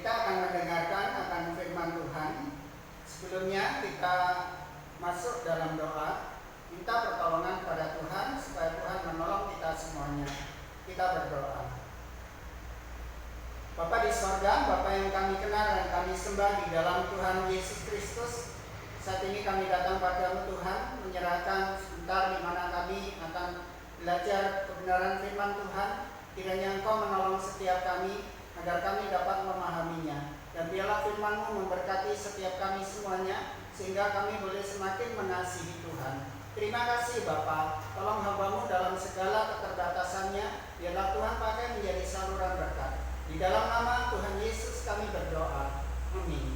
Kita akan mendengarkan akan firman Tuhan. Sebelumnya kita masuk dalam doa, minta pertolongan pada Tuhan supaya Tuhan menolong kita semuanya. Kita berdoa. Bapa di sorga, Bapa yang kami kenal dan kami sembah di dalam Tuhan Yesus Kristus, saat ini kami datang padamu Tuhan, menyerahkan sebentar di mana kami akan belajar kebenaran firman Tuhan. Kiranya Engkau menolong setiap kami agar kami dapat memahaminya, dan biarlah firman-Mu memberkati setiap kami semuanya, sehingga kami boleh semakin mengasihi Tuhan. Terima kasih Bapa, tolong hamba-Mu dalam segala keterbatasannya, biarlah Tuhan pakai menjadi saluran berkat. Di dalam nama Tuhan Yesus kami berdoa, amin.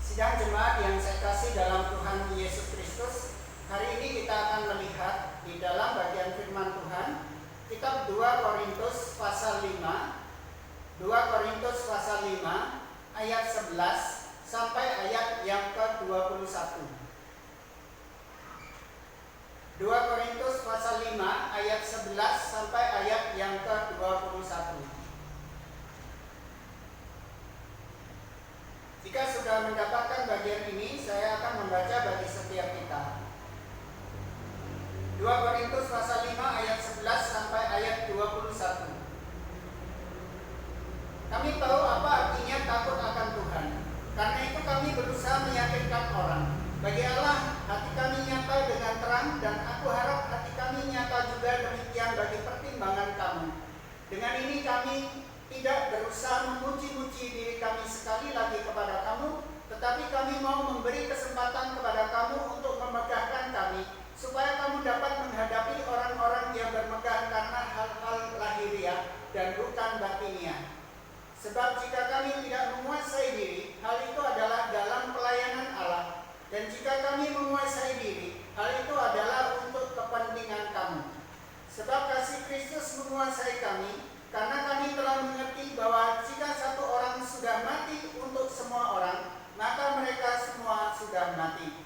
Sidang jemaat yang saya kasih dalam Tuhan Yesus Kristus, hari ini kita akan melihat di dalam bagian firman Tuhan kitab 2 Korintus pasal 5 ayat 11 sampai ayat yang ke-21. 2 Korintus pasal 5 ayat 11 sampai ayat yang ke-21. Jika sudah mendapatkan bagian ini, saya akan membaca bagi setiap kita. 2 Korintus pasal 5 ayat 11 sampai ayat 21. Kami tahu apa artinya takut akan Tuhan. Karena itu kami berusaha meyakinkan orang. Bagi Allah, hati kami nyata dengan terang, dan aku harap hati kami nyata juga demikian bagi pertimbangan kamu. Dengan ini kami tidak berusaha memuji-muji diri kami sekali lagi kepada kamu, tetapi kami mau memberi kesempatan kepada kamu untuk memegahkan kami, supaya kamu dapat menghadapi orang-orang yang bermegah karena hal-hal lahiriah dan bukan batiniah. Sebab jika kami tidak menguasai diri, hal itu adalah dalam pelayanan Allah. Dan jika kami menguasai diri, hal itu adalah untuk kepentingan kamu. Sebab kasih Kristus menguasai kami, karena kami telah mengerti bahwa jika satu orang sudah mati untuk semua orang, maka mereka semua sudah mati.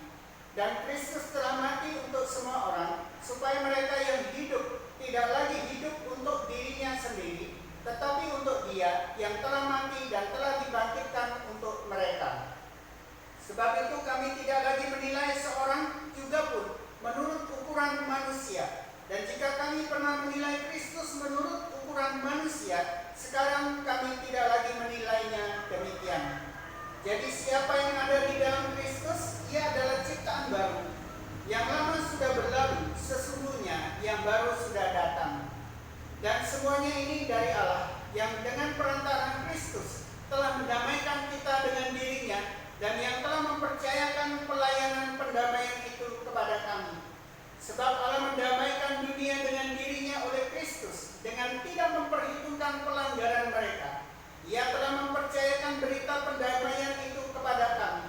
Dan Kristus telah mati untuk semua orang, supaya mereka yang hidup tidak lagi hidup untuk dirinya sendiri, tetapi untuk Dia yang telah mati dan telah dibangkitkan untuk mereka. Sebab itu kami tidak lagi menilai seorang juga pun menurut ukuran manusia. Dan jika kami pernah menilai Kristus menurut ukuran manusia, sekarang kami tidak lagi menilainya demikian. Jadi siapa yang ada di dalam Kristus, ia adalah ciptaan baru. Yang lama sudah berlalu, sesungguhnya yang baru sudah datang. Dan semuanya ini dari Allah, yang dengan perantaraan Kristus telah mendamaikan kita dengan dirinya, dan yang telah mempercayakan pelayanan pendamaian itu kepada kami. Sebab Allah mendamaikan dunia dengan dirinya oleh Kristus, dengan tidak memperhitungkan pelanggaran mereka. Ia telah mempercayakan berita pendamaian itu kepada kami.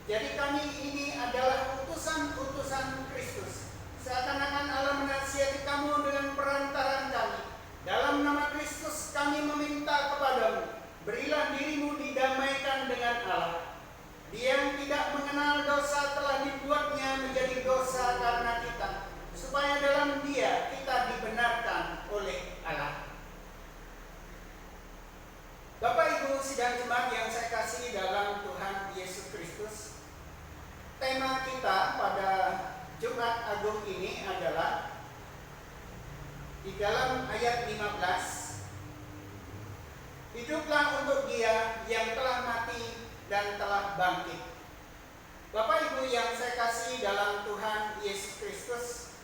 Jadi kami ini adalah utusan-utusan Kristus. Seakan-akan Allah menasihati kamu dengan perantaraan kami. Dalam nama Kristus kami meminta kepadamu, berilah dirimu didamaikan dengan Allah. Dia yang tidak mengenal dosa telah dibuatnya menjadi dosa karena kita, supaya dalam Dia kita dibenarkan oleh Allah. Bapak Ibu sidang jemaat yang saya kasih dalam Tuhan Yesus Kristus, tema kita pada Jumat Agung ini adalah di dalam ayat 15, hiduplah untuk Dia yang telah mati dan telah bangkit. Bapak Ibu yang saya kasih dalam Tuhan Yesus Kristus,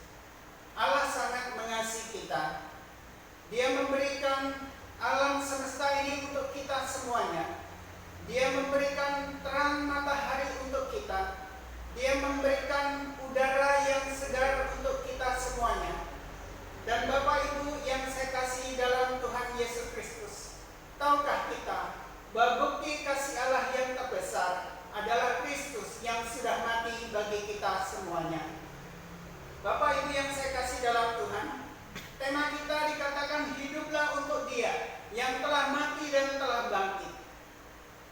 Allah sangat mengasihi kita. Dia memberikan alam semesta ini untuk kita semuanya. Dia memberikan terang matahari untuk kita. Dia memberikan udara yang segar untuk kita semuanya. Dan Bapak Ibu yang saya kasih dalam Tuhan Yesus Kristus, tahukah kita bahwa bukti kasih Allah yang terbesar adalah Kristus yang sudah mati bagi kita semuanya. Bapak Ibu yang saya kasih dalam Tuhan, tema kita dikatakan hiduplah untuk Dia yang telah mati dan telah bangkit.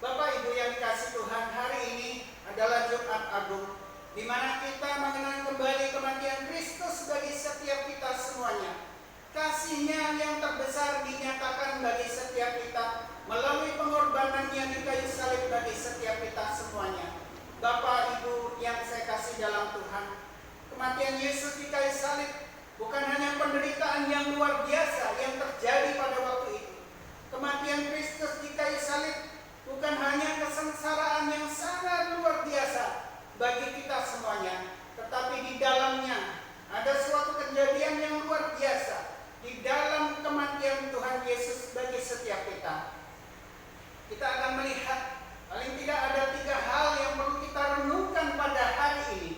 Bapak Ibu yang dikasih Tuhan, hari ini adalah Jumat Agung, di mana kita mengenang kembali kematian Kristus bagi setiap kita semuanya. Kasih-Nya yang terbesar dinyatakan pengorbanannya di kayu salib bagi setiap kita semuanya. Bapak Ibu yang saya kasih dalam Tuhan, kematian Yesus di kayu salib bukan hanya penderitaan yang luar biasa yang terjadi pada waktu itu. Kematian Kristus di kayu salib bukan hanya kesengsaraan yang sangat luar biasa bagi kita semuanya, tetapi di dalamnya ada suatu kejadian yang luar biasa di dalam kematian Tuhan Yesus bagi setiap kita. Kita akan melihat paling tidak ada 3 hal yang perlu kita renungkan pada hari ini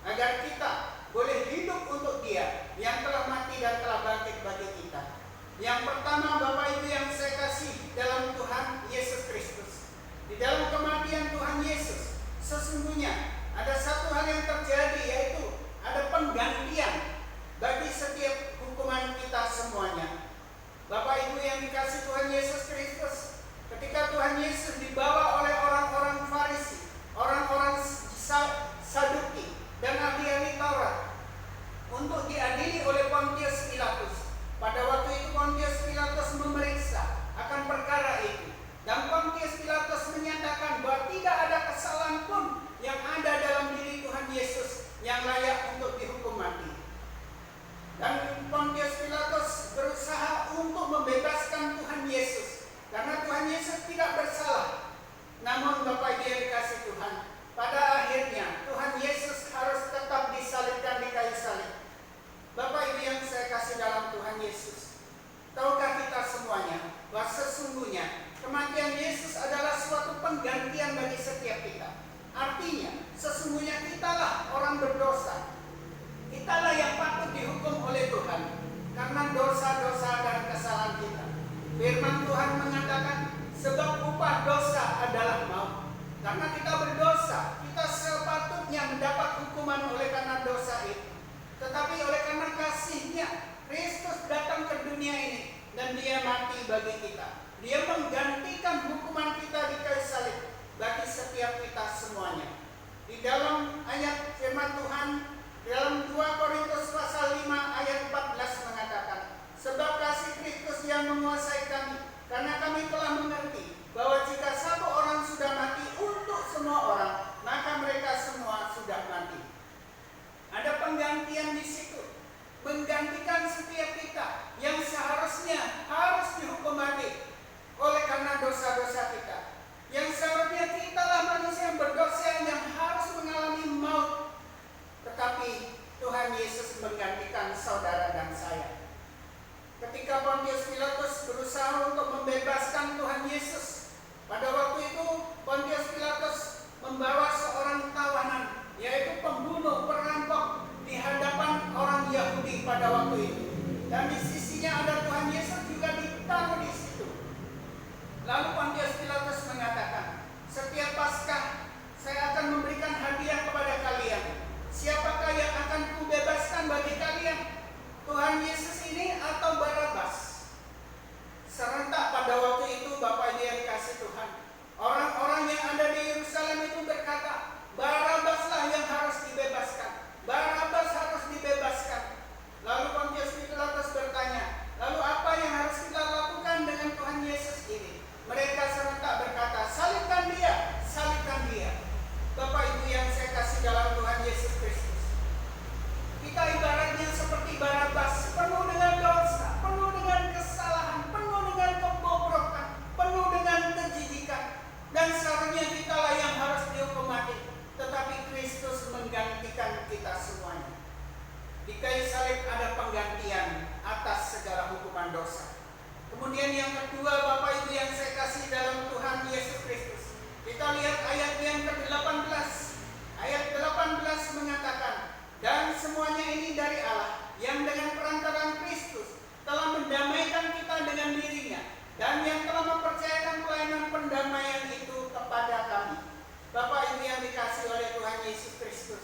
agar kita boleh hidup untuk Dia yang telah mati dan telah bangkit bagi kita. Yang pertama, Bapak Ibu yang saya kasih dalam Tuhan Yesus Kristus, di dalam kematian Tuhan Yesus sesungguhnya ada satu hal yang terjadi, yaitu ada penggantian bagi setiap hukuman kita semuanya. Bapak Ibu yang dikasih Tuhan Yesus Kristus, ketika Tuhan Yesus dibawa oleh orang-orang Farisi, orang-orang Saduki dan ahli-ahli Taurat untuk diadili oleh Pontius Pilatus. Pada waktu itu Pontius Pilatus memeriksa akan perkara itu, dan Pontius Pilatus menyatakan bahwa tidak ada kesalahan pun yang ada dalam diri Tuhan Yesus yang layak untuk dihukum mati. Dan Pontius Pilatus berusaha untuk membebaskan Tuhan Yesus karena Tuhan Yesus tidak bersalah. Namun Bapak Ibu yang dikasih Tuhan, pada akhirnya Tuhan Yesus harus tetap disalibkan di kayu salib. Bapak Ibu yang saya kasih dalam Tuhan Yesus, tahukah kita semuanya bahwa sesungguhnya kematian Yesus adalah suatu penggantian bagi setiap kita. Artinya sesungguhnya kitalah orang berdosa, kitalah yang patut dihukum oleh Tuhan karena dosa-dosa dan kesalahan kita. Firman Tuhan mengatakan, sebab upah dosa adalah maut. Karena kita berdosa, kita sepatutnya mendapat hukuman oleh karena dosa itu. Tetapi oleh karena kasih-Nya, Kristus datang ke dunia ini dan Dia mati bagi kita. Dia menggantikan hukuman kita di kayu salib bagi setiap kita semuanya. Di dalam ayat firman Tuhan, dalam 2 Korintus pasal 5 ayat 14 mengatakan, sebab kasih Kristus yang menguasai kami, karena kami telah mengerti bahwa jika satu orang sudah mati untuk semua orang, maka mereka semua sudah mati. Ada penggantian di situ, menggantikan setiap kita yang seharusnya harus dihukum mati oleh karena dosa-dosa kita. Yang seharusnya kitalah manusia yang berdosa yang harus mengalami maut, tetapi Tuhan Yesus menggantikan saudara dan saya. Ketika Pontius Pilatus berusaha untuk membebaskan Tuhan Yesus, pada waktu itu Pontius Pilatus membawa seorang tawanan, yaitu pembunuh, perampok, di hadapan orang Yahudi pada waktu itu. Dan di sisinya ada Tuhan Yesus juga ditaruh di situ. Lalu Pontius Pilatus mengatakan, setiap Paskah saya akan memberikan hadiah kepada kalian. Siapakah yang akan kubebaskan bagi kalian? Tuhan Yesus ini atau Barabas? Serentak pada waktu itu Bapak Ibu yang dikasih Tuhan, orang-orang yang ada di Yerusalem itu berkata, Barabaslah yang harus dibebaskan. Barabas harus dibebaskan. Lalu Pontius Pilatus bertanya, lalu apa yang harus kita lakukan dengan Tuhan Yesus ini? Mereka serentak berkata, salibkan Dia, salibkan Dia. Bapak Ibu yang saya kasih dalam Tuhan Yesus Kristus, kita ibaratnya seperti Barabas, penuh dengan dosa, penuh dengan kesalahan, penuh dengan kebobrokan, penuh dengan kejijikan, dan seharusnya kitalah yang harus dihukum mati. Tetapi Kristus menggantikan kita semuanya. Di kayu salib ada penggantian atas segala hukuman dosa. Kemudian yang kedua, Bapak Ibu yang saya kasih dalam Tuhan Yesus Kristus, kita lihat ayat yang ke-18. Ayat 18 mengatakan, dan semuanya ini dari Allah, yang dengan perantaraan Kristus telah mendamaikan kita dengan dirinya, dan yang telah mempercayakan pelayanan pendamaian itu kepada kami. Bapak Ibu yang dikasih oleh Tuhan Yesus Kristus,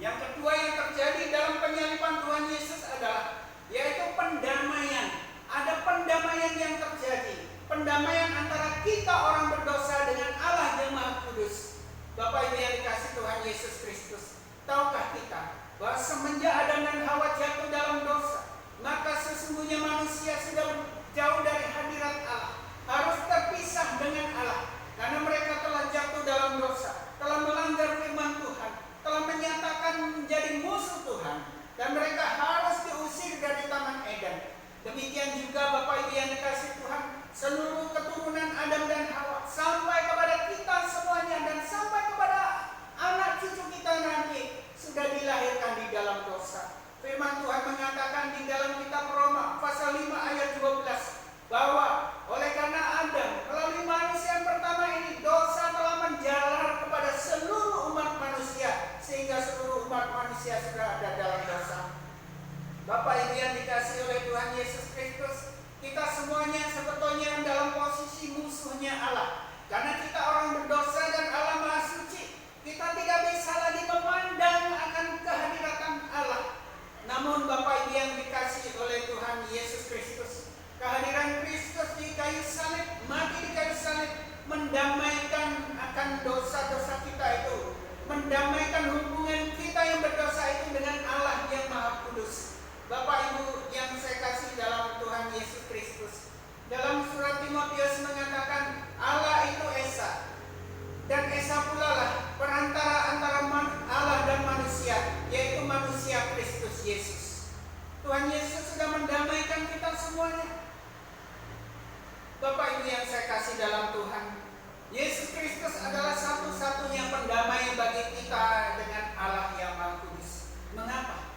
yang kedua yang terjadi dalam penyaliban Tuhan Yesus adalah, yaitu pendamaian. Ada pendamaian yang terjadi, pendamaian antara kita orang berdosa dengan Allah yang Maha Kudus. Bapak Ibu yang dikasih Tuhan Yesus Kristus, tahukah kita bahwa semenjak Adam dan Hawa jatuh dalam dosa, maka sesungguhnya manusia sudah jauh dari hadirat Allah, harus terpisah dengan Allah. musuh-musuhnya Allah. Karena kita orang berdosa dan Allah Maha Suci, kita tidak bisa lagi memandang akan kehadiran Allah. Namun Bapak Ibu yang dikasihi oleh Tuhan Yesus Kristus, kehadiran Kristus di kayu salib, mati di kayu salib, mendamaikan akan dosa-dosa kita itu, mendamaikan hubungan kita yang berdosa itu dengan Allah yang Maha Kudus. Bapak Ibu yang saya kasih dalam Tuhan Yesus Kristus, dalam surat Timotius mengatakan Allah itu Esa, dan Esa pula lah perantara antara Allah dan manusia, yaitu manusia Kristus Yesus. Tuhan Yesus sudah mendamaikan kita semuanya. Bapak Ibu yang saya kasih dalam Tuhan, Yesus Kristus adalah satu-satunya pendamai bagi kita dengan Allah yang Maha Kudus. Mengapa?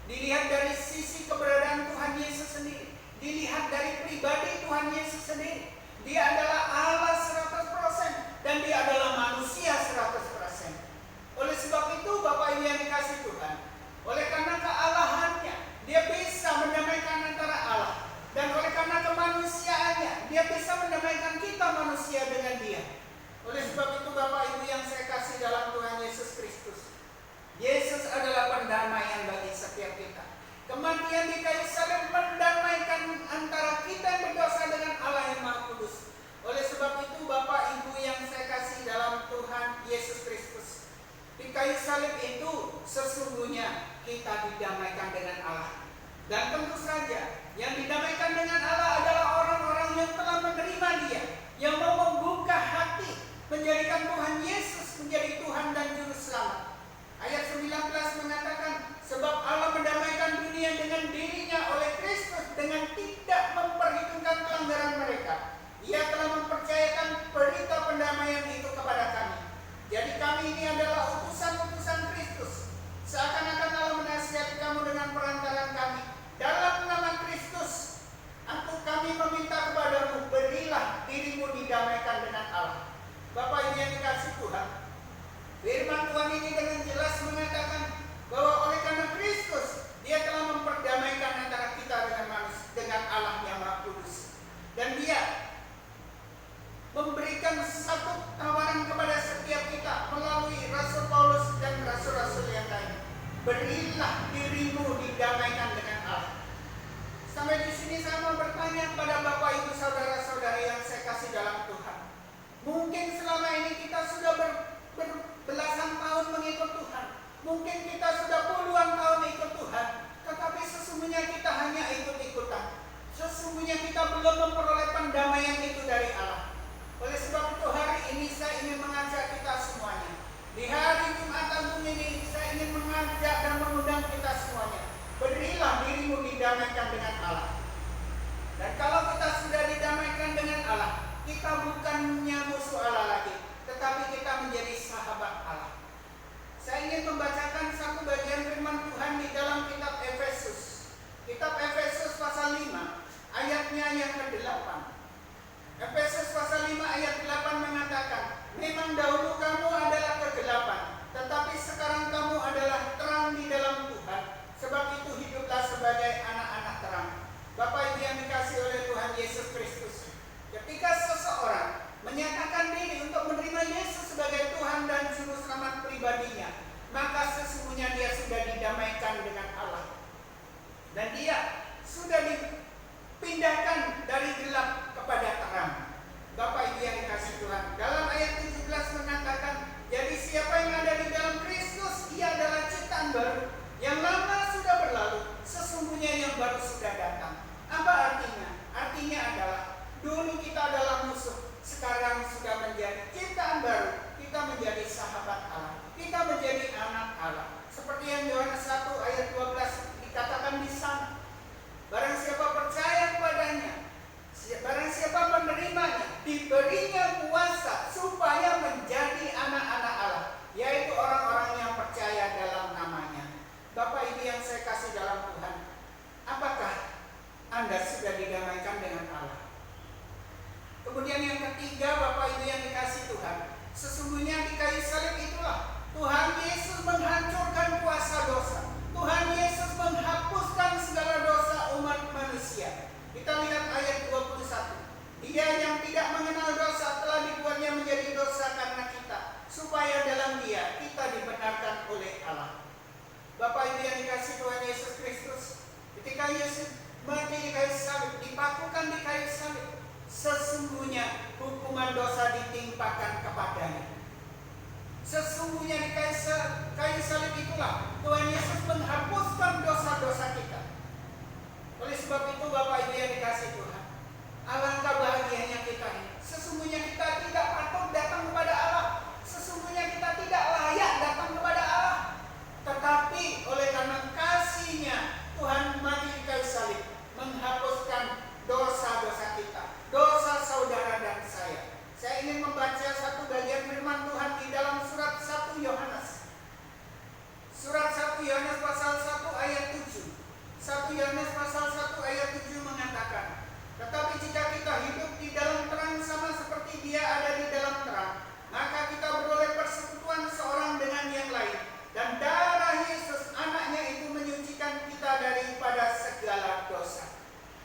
Dilihat dari sisi keberadaan Tuhan Yesus sendiri, dilihat dari pribadi Tuhan Yesus sendiri. Dia adalah Allah 100% dan dia adalah manusia 100%. Oleh sebab itu Bapak Ibu yang dikasih Tuhan, oleh karena kealahannya, dia bisa mendamaikan antara Allah, dan oleh karena kemanusiaannya, dia bisa mendamaikan kita manusia dengan dia. Oleh sebab itu Bapak Ibu yang saya kasih dalam Tuhan Yesus Kristus, Yesus adalah pendamaian bagi setiap kita. Kematian di kayu salib mendamaikan antara kita yang berdosa dengan Allah yang Maha Kudus. Oleh sebab itu Bapak Ibu yang saya kasih dalam Tuhan Yesus Kristus, di kayu salib itu sesungguhnya kita didamaikan dengan Allah. Dan tentu saja yang didamaikan dengan Allah adalah orang-orang yang telah menerima Dia, yang mau membuka hati, menjadikan Tuhan Yesus menjadi Tuhan dan Juru Selamat. Ayat 19 mengatakan, sebab Allah mendamaikan dunia dengan dirinya oleh Kristus dengan tidak memperhitungkan pelanggaran mereka. Ia telah mempercayakan berita pendamaian itu kepada kami. Jadi kami ini adalah utusan-utusan Kristus. Seakan-akan Allah menasihati kamu dengan perantaran kami. Dalam nama Kristus, kami meminta kepadamu, berilah dirimu didamaikan dengan Allah. Bapak Ibu yang dikasih Tuhan, firman Tuhan ini dengan jelas mengatakan bahwa oleh karena Kristus, Dia telah memperdamaikan antara kita dengan Allah yang Maha Kudus. Dan Dia memberikan satu tawaran kepada setiap kita melalui Rasul Paulus dan rasul-rasul yang lain. Berilah dirimu didamaikan dengan Allah. Sampai di sini saya mau bertanya kepada Bapak Ibu saudara-saudara yang saya kasih dalam Tuhan. Mungkin selama ini kita sudah belasan tahun mengikut Tuhan. Mungkin kita sudah puluhan tahun ikut Tuhan. Tetapi sesungguhnya kita hanya ikut-ikutan. Sesungguhnya kita belum memperoleh pendamaian itu dari Allah. Oleh sebab itu hari ini saya ingin mengajak kita semuanya. Di hari Jumat Agung ini saya ingin mengajak dan mengundang kita semuanya. Berilah dirimu didamaikan dengan Allah. Dan kalau kita sudah didamaikan dengan Allah, kita bukannya musuh Allah lagi, tetapi kita menjadi sahabat Allah. Saya ingin membacakan satu bagian firman Tuhan di dalam kitab Efesus. Kitab Efesus pasal 5, ayatnya yang ke-8. Efesus pasal 5 ayat 8 mengatakan, memang dahulu kamu adalah kegelapan, tetapi sekarang kamu adalah terang di dalam Tuhan. Sebab itu hiduplah sebagai anak-anak terang. Bapak Ibu yang dikasihi oleh Tuhan Yesus Kristus, ketika seseorang menyatakan diri untuk menerima Yesus sebagai Tuhan dan Juru Selamat pribadinya, maka sesungguhnya dia sudah didamaikan dengan Allah. Dan dia sudah dipindahkan dari gelap kepada terang. Bapak Ibu yang dikasihi Tuhan, dalam ayat 17 mengatakan, jadi siapa yang ada di dalam Kristus, ia adalah ciptaan baru. Yang lama sudah berlalu, sesungguhnya yang baru sudah datang. Apa artinya? Artinya adalah, dulu kita adalah musuh, sekarang sudah menjadi ciptaan baru. Kita menjadi sahabat Allah, kita menjadi anak Allah. Seperti yang Yohanes 1 ayat 12 dikatakan di sana. Barang siapa percaya kepadanya, barang siapa menerimanya, diberinya kuasa supaya menjadi anak-anak Allah, yaitu orang-orang yang percaya dalam namanya. Bapak Ibu yang saya kasih dalam Tuhan, apakah Anda sudah didamaikan dengan Allah? Kemudian yang ketiga, Bapak Ibu yang dikasih Tuhan, sesungguhnya di kayu salib itulah Tuhan Yesus menghancurkan kuasa dosa. Tuhan Yesus menghapuskan segala dosa umat manusia. Kita lihat ayat 21. Dia yang tidak mengenal ketika Yesus mati di kayu salib, dipakukan di kayu salib, sesungguhnya hukuman dosa ditimpakan kepadanya. Sesungguhnya di kayu salib itulah Tuhan Yesus menghapuskan dosa-dosa kita. Oleh sebab itu Bapak Ibu yang dikasihi Tuhan, alangkah bahagianya kita ini. Sesungguhnya kita tidak patut datang kepada Allah. Sesungguhnya kita tidak layak datang kepada Allah. Tetapi oleh karena kasih-Nya, Tuhan mati di kayu salib, menghapuskan dosa-dosa kita, dosa saudara dan saya. Saya ingin membaca satu bagian firman Tuhan di dalam surat 1 Yohanes. Surat 1 Yohanes pasal 1 ayat 7. 1 Yohanes pasal 1 ayat 7 mengatakan, tetapi jika kita hidup di dalam terang sama seperti Dia ada di dalam terang, maka kita beroleh persekutuan seorang dengan yang lain, dan darah Yesus anaknya itu menyucikan kita daripada segala dosa.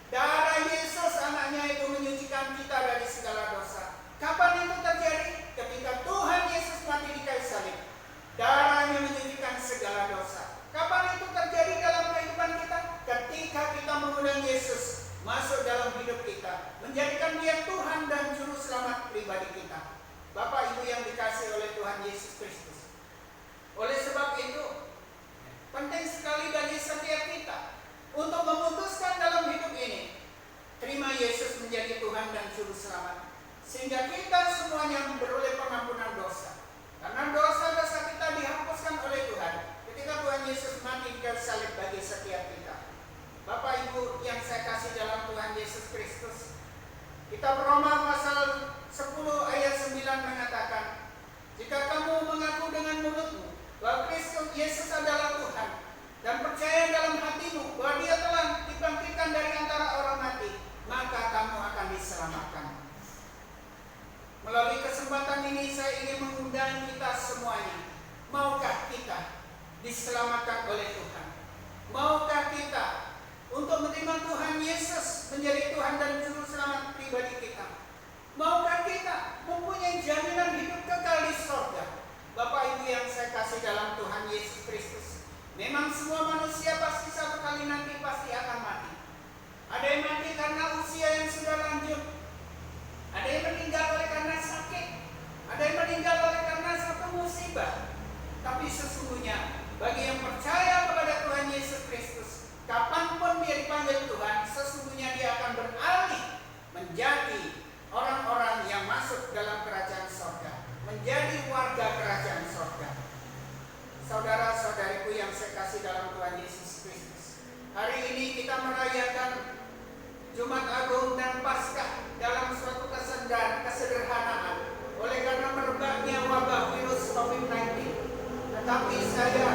Darah Yesus anaknya itu menyucikan kita dari segala dosa. Kapan itu terjadi? Ketika Tuhan Yesus mati di kayu salib, darahnya menyucikan segala dosa. Kapan itu terjadi dalam kehidupan kita? Ketika kita mengundang Yesus masuk dalam hidup kita, menjadikan Dia Tuhan dan Juru Selamat pribadi kita. Bapak Ibu yang dikasihi oleh Tuhan Yesus Kristus. Oleh sebab itu, penting sekali bagi setiap kita untuk memutuskan dalam hidup ini, terima Yesus menjadi Tuhan dan Juru Selamat, sehingga kita semuanya beroleh pengampunan dosa. Karena dosa-dosa kita dihapuskan oleh Tuhan ketika Tuhan Yesus mati di kayu salib bagi setiap kita. Bapak Ibu yang saya kasih dalam Tuhan Yesus Kristus, kitab Roma pasal 10 ayat 9 mengatakan, jika kamu mengaku dengan mulutmu bahwa Kristus Yesus adalah Tuhan, dan percaya dalam hatimu bahwa Dia telah dibangkitkan dari antara orang mati, maka kamu akan diselamatkan. Melalui kesempatan ini saya ingin mengundang kita semuanya. Maukah kita diselamatkan oleh Tuhan? Maukah kita untuk menerima Tuhan Yesus menjadi Tuhan dan Juru Selamat pribadi kita? Maukah kita mempunyai jaminan hidup kekal di surga? Bapak Ibu yang saya kasih dalam Tuhan Yesus Kristus, memang semua manusia pasti satu kali nanti pasti akan mati. Ada yang mati karena usia yang sudah lanjut, ada yang meninggal oleh karena sakit, ada yang meninggal oleh karena satu musibah. Tapi sesungguhnya bagi yang percaya kepada Tuhan Yesus Kristus, kapanpun dia dipanggil Tuhan, sesungguhnya dia akan beralih menjadi orang-orang yang masuk dalam kerajaan sorga, menjadi warga kerajaan sorga. Saudara-saudariku yang saya kasih dalam Tuhan Yesus Kristus, hari ini kita merayakan Jumat Agung dan Paskah dalam suatu kesederhanaan oleh karena merebaknya wabah virus COVID-19. Tetapi saya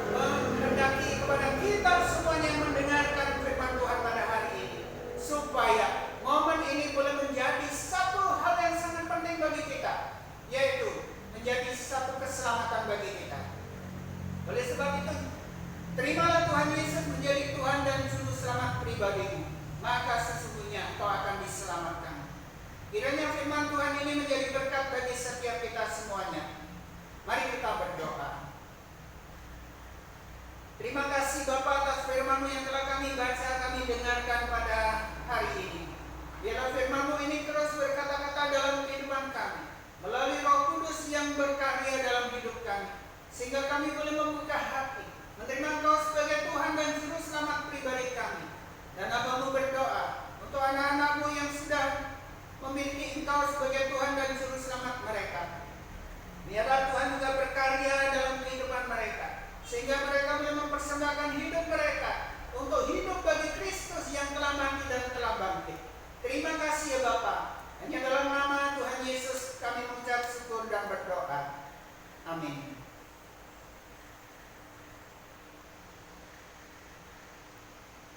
menghendaki kepada kita semuanya yang mendengarkan firman Tuhan pada hari ini, supaya momen ini boleh menjadi satu hal yang sangat penting bagi kita, yaitu menjadi satu keselamatan bagi kita. Oleh sebab itu, terimalah Tuhan Yesus menjadi Tuhan dan Juru Selamat pribadimu, maka sesungguhnya kau akan diselamatkan. Kiranya firman Tuhan ini menjadi berkat bagi setiap kita semuanya. Mari kita berdoa. Terima kasih Bapa atas firman-Mu yang telah kami baca, kami dengarkan pada hari ini. Biarlah firman-Mu ini terus berkata-kata dalam kehidupan kami, melalui Roh Kudus yang berkarya dalam hidup kami, sehingga kami boleh membuka hati, menerima Engkau sebagai Tuhan dan Juru Selamat pribadi kami. Dan Abang-Mu berdoa untuk anak-anak-Mu yang sudah memiliki Engkau sebagai Tuhan dan Juru Selamat mereka. Biarlah Tuhan juga berkarya dalam kehidupan mereka, sehingga mereka boleh mempersembahkan hidup mereka untuk hidup bagi Kristus yang telah mati dan telah bangkit. Terima kasih ya Bapa.